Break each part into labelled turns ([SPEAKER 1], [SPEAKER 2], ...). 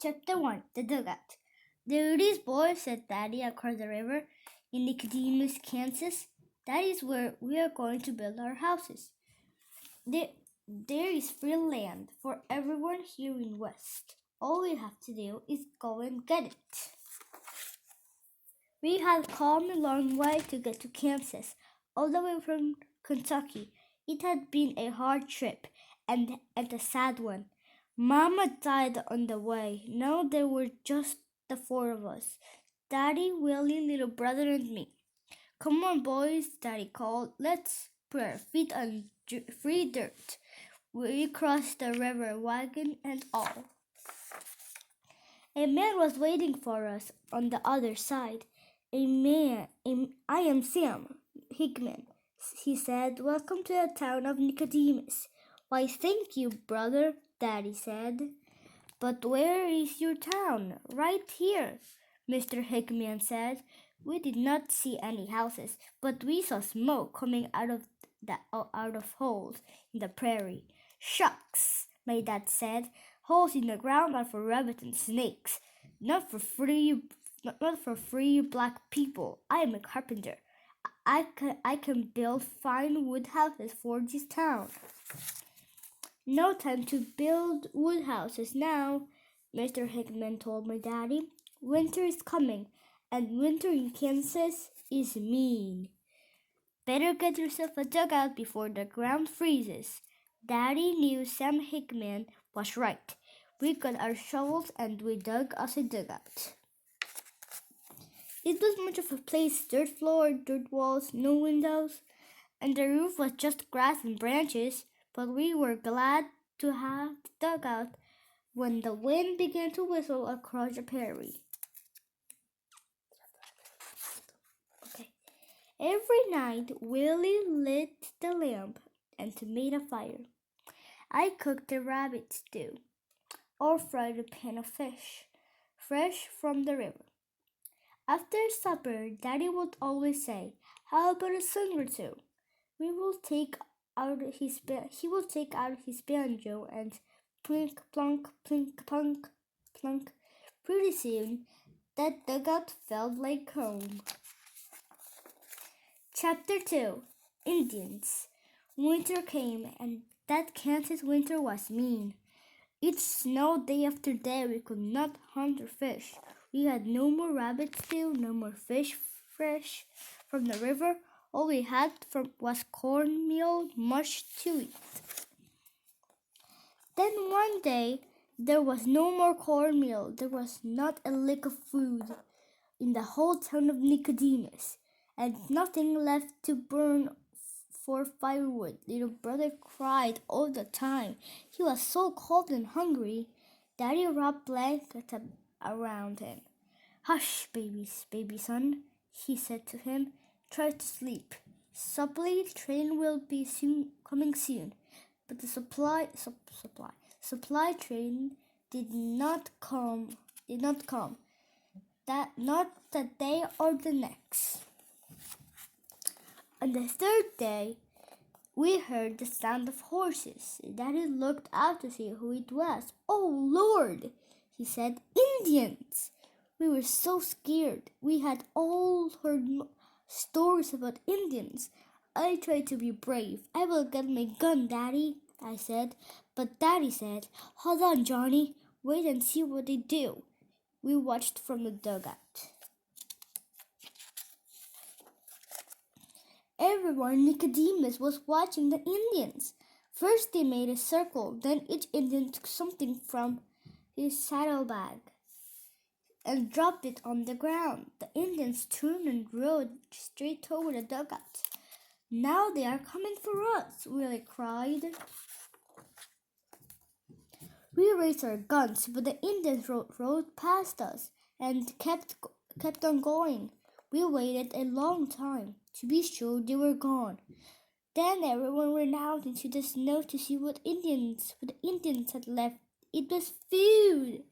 [SPEAKER 1] Chapter 1 The Dugout. There it is, boys, said Daddy across the river in Nicodemus, Kansas. That is where we are going to build our houses. There is free land for everyone here in West. All we have to do is go and get it. We had come a long way to get to Kansas, all the way from Kentucky. It had been a hard trip and a sad one. Mama died on the way. Now there were just the four of us. Daddy, Willie, little brother, and me. Come on, boys, Daddy called. Let's put our feet on free dirt. We crossed the river, wagon and all. A man was waiting for us on the other side. I am Sam Hickman, he said. Welcome to the town of Nicodemus. Why, thank you, brother, Daddy said. But where is your town? Right here, Mr. Hickman said. We did not see any houses, but we saw smoke coming out of holes in the prairie. Shucks, my dad said. Holes in the ground are for rabbits and snakes, not for free black people. I am a carpenter. I can build fine wood houses for this town. No time to build wood houses now, Mr. Hickman told my daddy. Winter is coming, and winter in Kansas is mean. Better get yourself a dugout before the ground freezes. Daddy knew Sam Hickman was right. We got our shovels and we dug us a dugout. It was much of a place, dirt floor, dirt walls, no windows, and the roof was just grass and branches, but we were glad to have the dugout when the wind began to whistle across the prairie. Every night, Willie lit the lamp and made a fire. I cooked a rabbit stew or fried a pan of fish, fresh from the river. After supper, Daddy would always say, "How about a song or two?" He will take out his banjo and plink, plonk, plink, plunk, plunk. Pretty soon, that dugout felt like home. Chapter 2 Indians. Winter came, and that Kansas winter was mean. It snowed day after day. We could not hunt or fish. We had no more rabbit stew, no more fish fresh from the river. All we had was cornmeal mush to eat. Then one day, there was no more cornmeal. There was not a lick of food in the whole town of Nicodemus, and nothing left to burn for firewood. Little brother cried all the time. He was so cold and hungry. Daddy wrapped blankets around him. "Hush, baby son," he said to him. "Try to sleep. Supply train will be coming soon." But the supply train did not come. Not the day or the next. On the third day, we heard the sound of horses. Daddy looked out to see who it was. "Oh, Lord," he said, "Indians!" We were so scared. We had all heard stories about Indians. I tried to be brave. "I will get my gun, Daddy," I said. But Daddy said, "Hold on, Johnny. Wait and see what they do." We watched from the dugout. Everyone in Nicodemus was watching the Indians. First they made a circle, then each Indian took something from his saddlebag and dropped it on the ground. The Indians turned and rode straight toward the dugout. "Now they are coming for us," Willie cried. We raised our guns, but the Indians rode past us and kept on going. We waited a long time to be sure they were gone. Then everyone ran out into the snow to see what the Indians had left. It was food.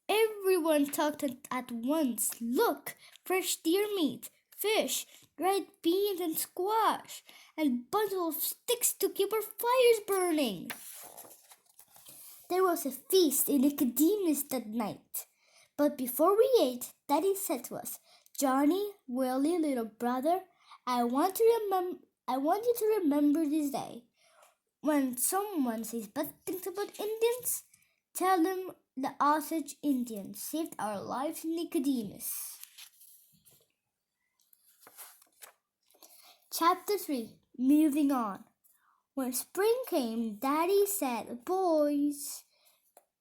[SPEAKER 1] Everyone talked at once. "Look, fresh deer meat, fish, dried beans and squash, and bundle of sticks to keep our fires burning." There was a feast in Nicodemus that night. But before we ate, Daddy said to us, "Johnny, Willie, little brother, I want you to remember this day. When someone says bad things about Indians, tell them the Osage Indians saved our lives in Nicodemus." Chapter 3. Moving on. When spring came, Daddy said, "Boys,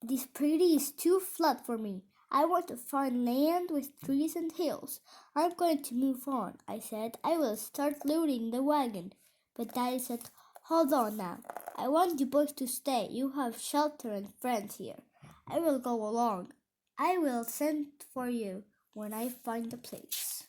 [SPEAKER 1] this pretty is too flat for me. I want to find land with trees and hills. I'm going to move on," I said. "I will start loading the wagon." But Daddy said, "Hold on now. I want you boys to stay. You have shelter and friends here. I will go along. I will send for you when I find a place."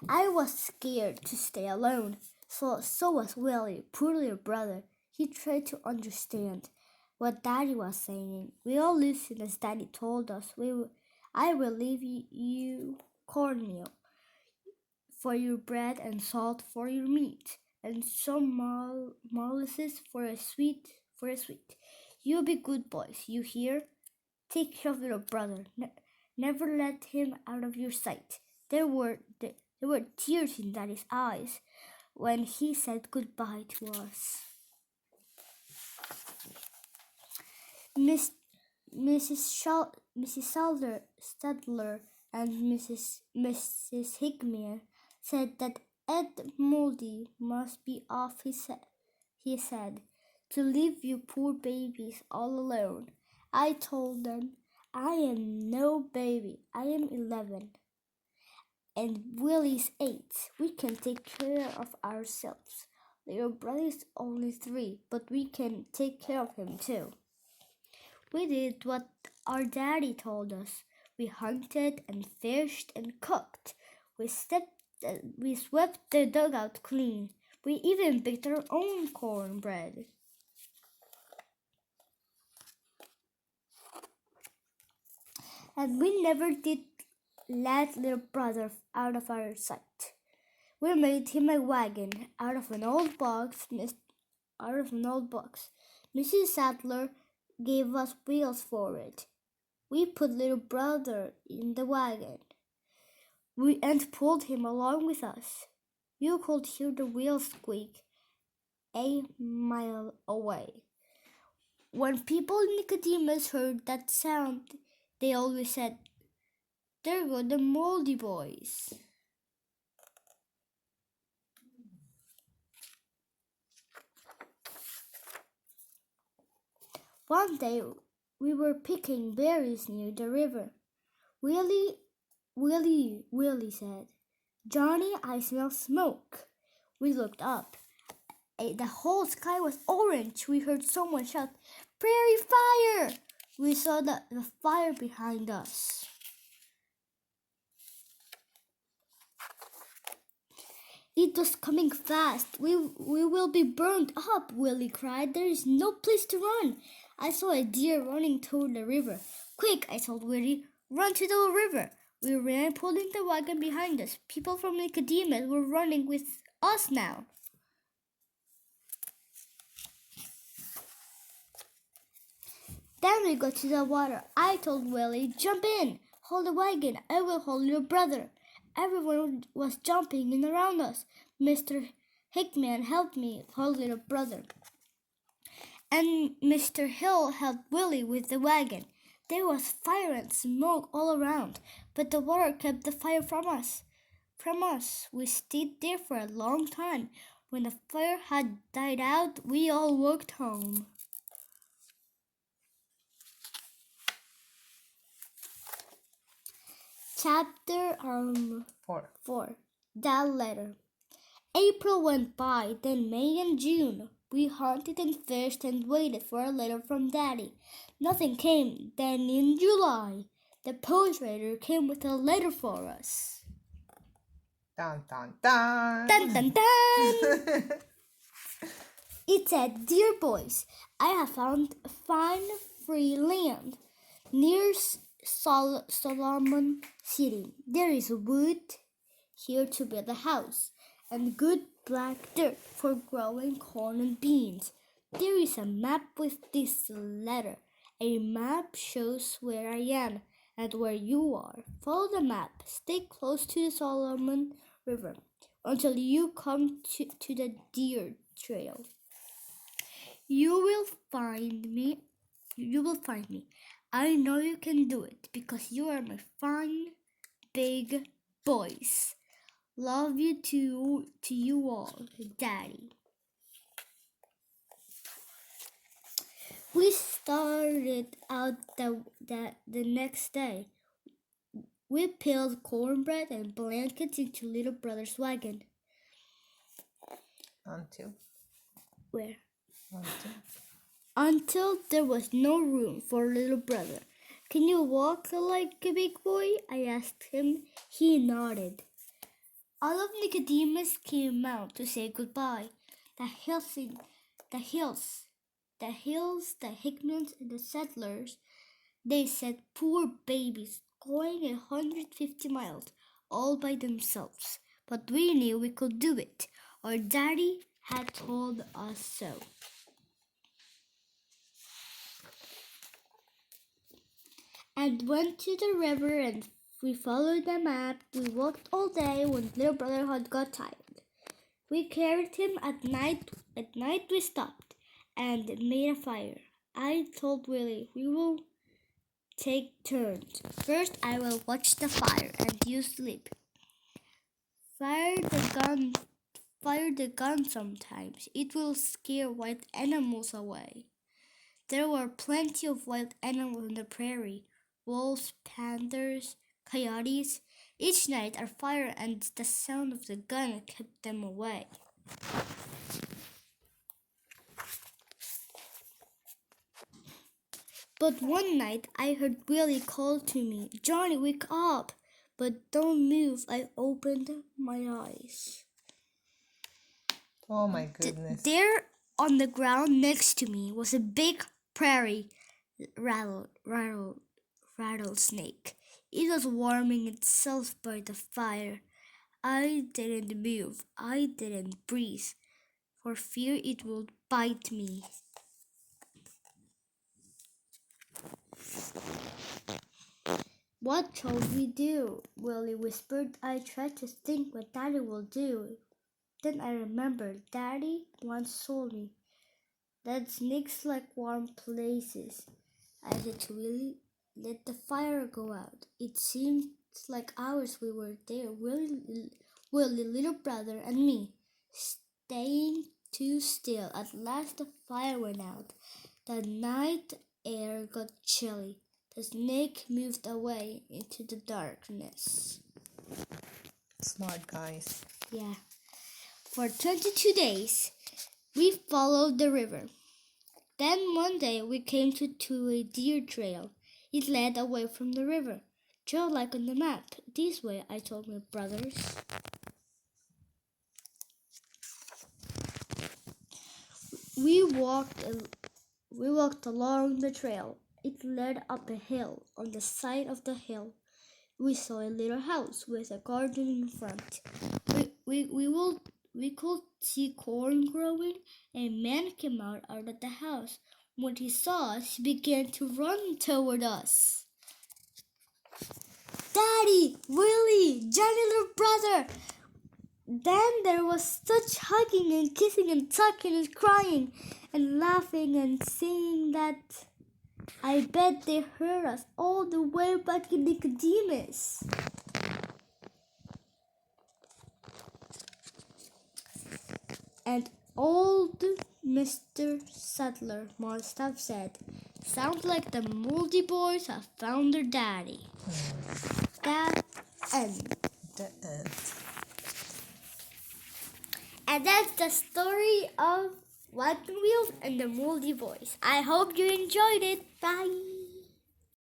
[SPEAKER 1] I was scared to stay alone. So was Willie, poor little brother. He tried to understand what Daddy was saying. We all listened as Daddy told us, "I will leave you cornmeal for your bread and salt for your meat, and some molasses for a sweet. You be good boys, you hear? Take care of little brother. Never let him out of your sight." There were tears in Daddy's eyes when he said goodbye to us. Mrs. Stadler and Mrs. Hickman said that Ed Mouldy must be off his head to leave you poor babies all alone. I told them, "I am no baby. I am 11. And Willie's 8. We can take care of ourselves. Little brother is only 3, but we can take care of him too." We did what our daddy told us. We hunted and fished and cooked. We swept the dugout clean. We even baked our own cornbread. And we never did let little brother out of our sight. We made him a wagon out of an old box. Mrs. Sadler gave us wheels for it. We put little brother in the wagon and pulled him along with us. You could hear the wheels squeak a mile away. When people in Nicodemus heard that sound, they always said, "There go the Moldy boys." One day we were picking berries near the river. Willie said, "Johnny, I smell smoke." We looked up. The whole sky was orange. We heard someone shout, "Prairie fire!" We saw the fire behind us. It was coming fast. We will be burned up," Willie cried. "There is no place to run." I saw a deer running toward the river. "Quick," I told Willie, "run to the river." We ran, pulling the wagon behind us. People from Nicodemus were running with us now. Then we got to the water. I told Willie, "Jump in. Hold the wagon. I will hold your brother." Everyone was jumping in around us. Mr. Hickman helped me hold little brother, and Mr. Hill helped Willie with the wagon. There was fire and smoke all around, but the water kept the fire from us. We stayed there for a long time. When the fire had died out, we all walked home. Chapter 4. That letter. April went by, then May and June. We hunted and fished and waited for a letter from Daddy. Nothing came. Then in July, the postmaster came with a letter for us.
[SPEAKER 2] Dun, dun, dun.
[SPEAKER 1] Dun, dun, dun. It said, "Dear boys, I have found fine free land near Solomon City. There is wood here to build a house and good black dirt for growing corn and beans. There is a map with this letter. A map shows where I am and where you are. Follow the map. Stay close to the Solomon River until you come to the deer trail. You will find me. You will find me. I know you can do it because you are my fun, big boys. Love you to you all, Daddy. We started out the next day. We piled cornbread and blankets into little brother's wagon.
[SPEAKER 2] Until?
[SPEAKER 1] Where?
[SPEAKER 2] Until?
[SPEAKER 1] Until there was no room for little brother. Can you walk like a big boy? I asked him. He nodded. All of Nicodemus came out to say goodbye. The Hickmans, and the settlers. They said, poor babies, going 150 miles all by themselves. But we knew we could do it. Our daddy had told us so. And went to the river and we followed the map. We walked all day when little brother had got tired. We carried him at night. At night we stopped and made a fire. I told Willie we will take turns. First I will watch the fire and you sleep. Fire the gun sometimes. It will scare wild animals away. There were plenty of wild animals on the prairie. Wolves, panthers, coyotes. Each night our fire and the sound of the gun kept them away. But one night I heard Willie call to me, Johnny, wake up! But don't move. I opened my eyes.
[SPEAKER 2] Oh my goodness.
[SPEAKER 1] There on the ground next to me was a big prairie rattlesnake. It was warming itself by the fire. I didn't move. I didn't breathe for fear it would bite me. What shall we do? Willie whispered. I tried to think what Daddy will do. Then I remembered Daddy once told me that snakes like warm places. I said to Willie, let the fire go out. It seemed like hours we were there, Willie, little brother, and me, staying too still. At last the fire went out. The night air got chilly. The snake moved away into the darkness.
[SPEAKER 2] Smart guys.
[SPEAKER 1] Yeah. For 22 days, we followed the river. Then one day we came to a deer trail. It led away from the river, just like on the map. This way, I told my brothers. We walked along the trail. It led up a hill. On the side of the hill, we saw a little house with a garden in front. We could see corn growing. A man came out of the house. When he saw us, he began to run toward us. Daddy, Willie, Johnny, little brother. Then there was such hugging and kissing and tucking and crying and laughing and singing that I bet they heard us all the way back in Nicodemus. And old Mr. Settler must have said, sounds like the Moldy Boys have found their daddy. That end.
[SPEAKER 2] The end.
[SPEAKER 1] And that's the story of Wagon Wheels and the Moldy Boys. I hope you enjoyed it. Bye.